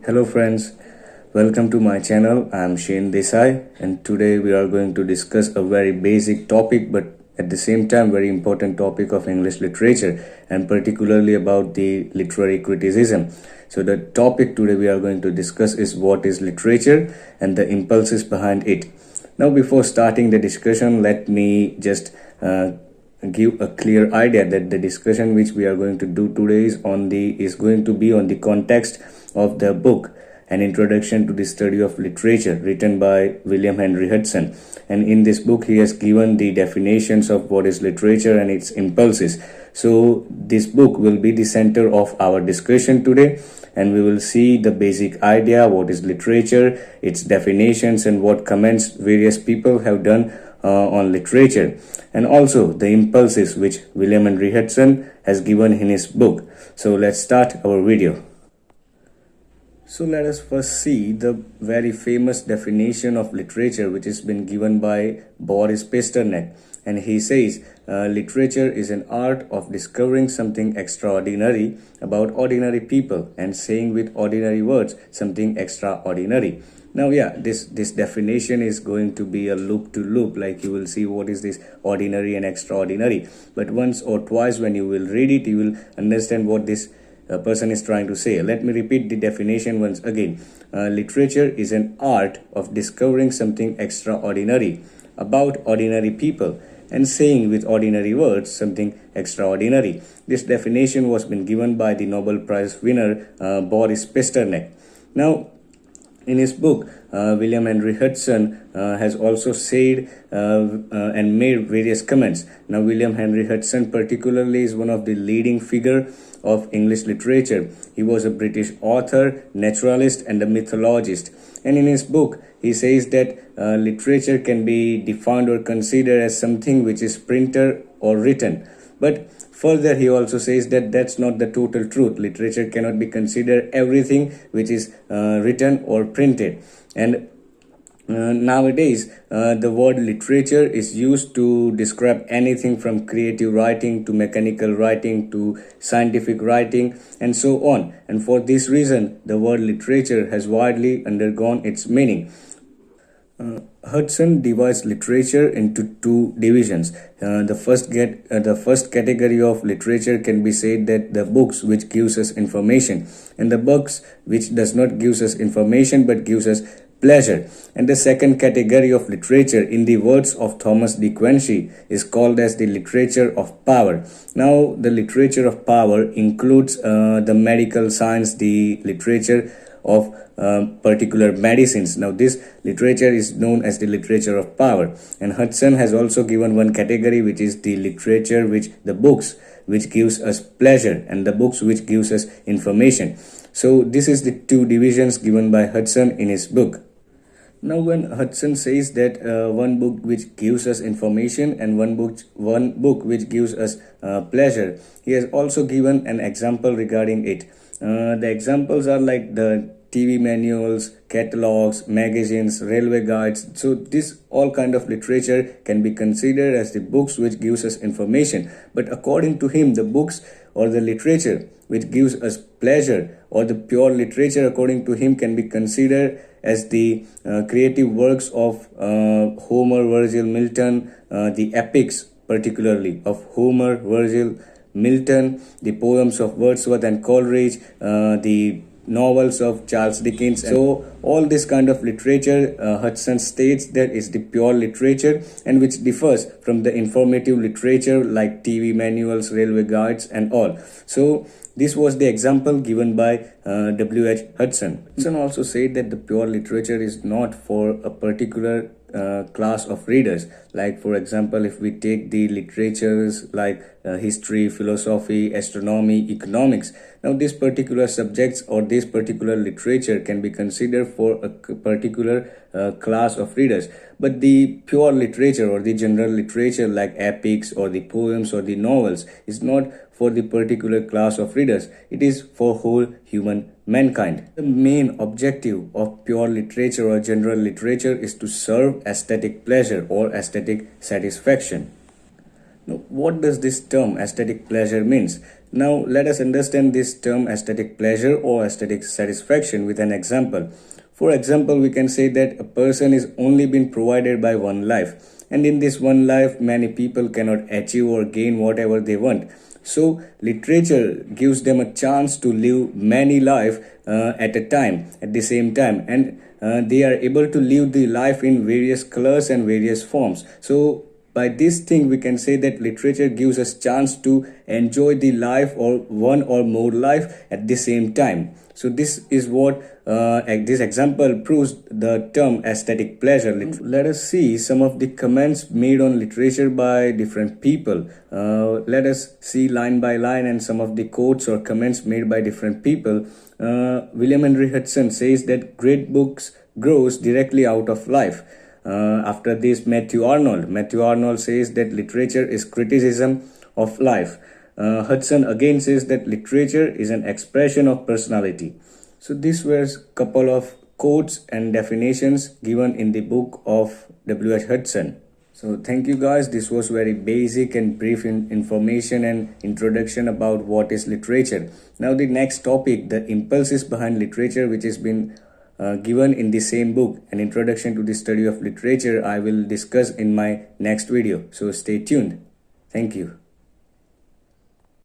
Hello friends, welcome to my channel. I am Shane Desai and today we are going to discuss a very basic topic but at the same time very important topic of English literature and particularly about the literary criticism. So the topic today we are going to discuss is what is literature and the impulses behind it. Now before starting the discussion, let me just give a clear idea that the discussion which we are going to do today is going to be on the context of the book An Introduction to the Study of Literature, written by William Henry Hudson. And in this book he has given the definitions of what is literature and its impulses. So this book will be the center of our discussion today, and we will see the basic idea, what is literature, its definitions, and what comments various people have done on literature, and also the impulses which William Henry Hudson has given in his book. So let's start our video. So let us first see the very famous definition of literature which has been given by Boris Pasternak, and he says literature is an art of discovering something extraordinary about ordinary people and saying with ordinary words something extraordinary. Now this definition is going to be a loop to loop, like you will see what is this ordinary and extraordinary, but once or twice when you will read it you will understand what this person is trying to say. Let me repeat the definition once again. Literature is an art of discovering something extraordinary about ordinary people and saying with ordinary words something extraordinary. This definition was been given by the Nobel Prize winner Boris Pasternak. Now in his book, William Henry Hudson has also said and made various comments. Now, William Henry Hudson particularly is one of the leading figure of English literature. He was a British author, naturalist, and a mythologist. And in his book, he says that literature can be defined or considered as something which is printed or written. But further, he also says that that's not the total truth. Literature cannot be considered everything which is written or printed. And nowadays, the word literature is used to describe anything from creative writing to mechanical writing to scientific writing and so on. And for this reason, the word literature has widely undergone its meaning. Hudson divides literature into two divisions. The first category of literature can be said that the books which gives us information, and the books which does not gives us information but gives us pleasure. And the second category of literature, in the words of Thomas de Quincey, is called as the literature of power. Now the literature of power includes the medical science, the literature of particular medicines. Now this literature is known as the literature of power, and Hudson has also given one category which is the literature which the books which gives us pleasure and the books which gives us information. So this is the two divisions given by Hudson in his book. Now when Hudson says that one book which gives us information and one book which gives us pleasure, he has also given an example regarding it. The examples are like the TV manuals, catalogs, magazines, railway guides. So this all kind of literature can be considered as the books which gives us information. But according to him, the books or the literature which gives us pleasure or the pure literature according to him can be considered as the creative works of Homer, Virgil, Milton, the epics particularly of Homer, Virgil, Milton, the poems of Wordsworth and Coleridge, the novels of Charles Dickens. So all this kind of literature Hudson states that is the pure literature and which differs from the informative literature like TV manuals, railway guides and all. So this was the example given by W.H. Hudson. Hudson also said that the pure literature is not for a particular class of readers. Like for example, if we take the literatures like history, philosophy, astronomy, economics, now these particular subjects or this particular literature can be considered for a particular class of readers. But the pure literature or the general literature like epics or the poems or the novels is not for the particular class of readers. It is for whole human mankind. The main objective of pure literature or general literature is to serve aesthetic pleasure or aesthetic satisfaction. Now, what does this term aesthetic pleasure means? Now let us understand this term aesthetic pleasure or aesthetic satisfaction with an example. For example, we can say that a person is only been provided by one life, and in this one life many people cannot achieve or gain whatever they want. So literature gives them a chance to live many life at a time, at the same time, and they are able to live the life in various colors and various forms. So by this thing we can say that literature gives us chance to enjoy the life or one or more life at the same time. So this is what this example proves the term aesthetic pleasure. Let us see some of the comments made on literature by different people. Let us see line by line and some of the quotes or comments made by different people. William Henry Hudson says that great books grows directly out of life. After this, Matthew Arnold says that literature is criticism of life. Hudson again says that literature is an expression of personality. So these were a couple of quotes and definitions given in the book of W.H. Hudson. So thank you guys. This was very basic and brief information and introduction about what is literature. Now the next topic, the impulses behind literature, which has been given in the same book, An Introduction to the Study of Literature, I will discuss in my next video. So stay tuned. Thank you.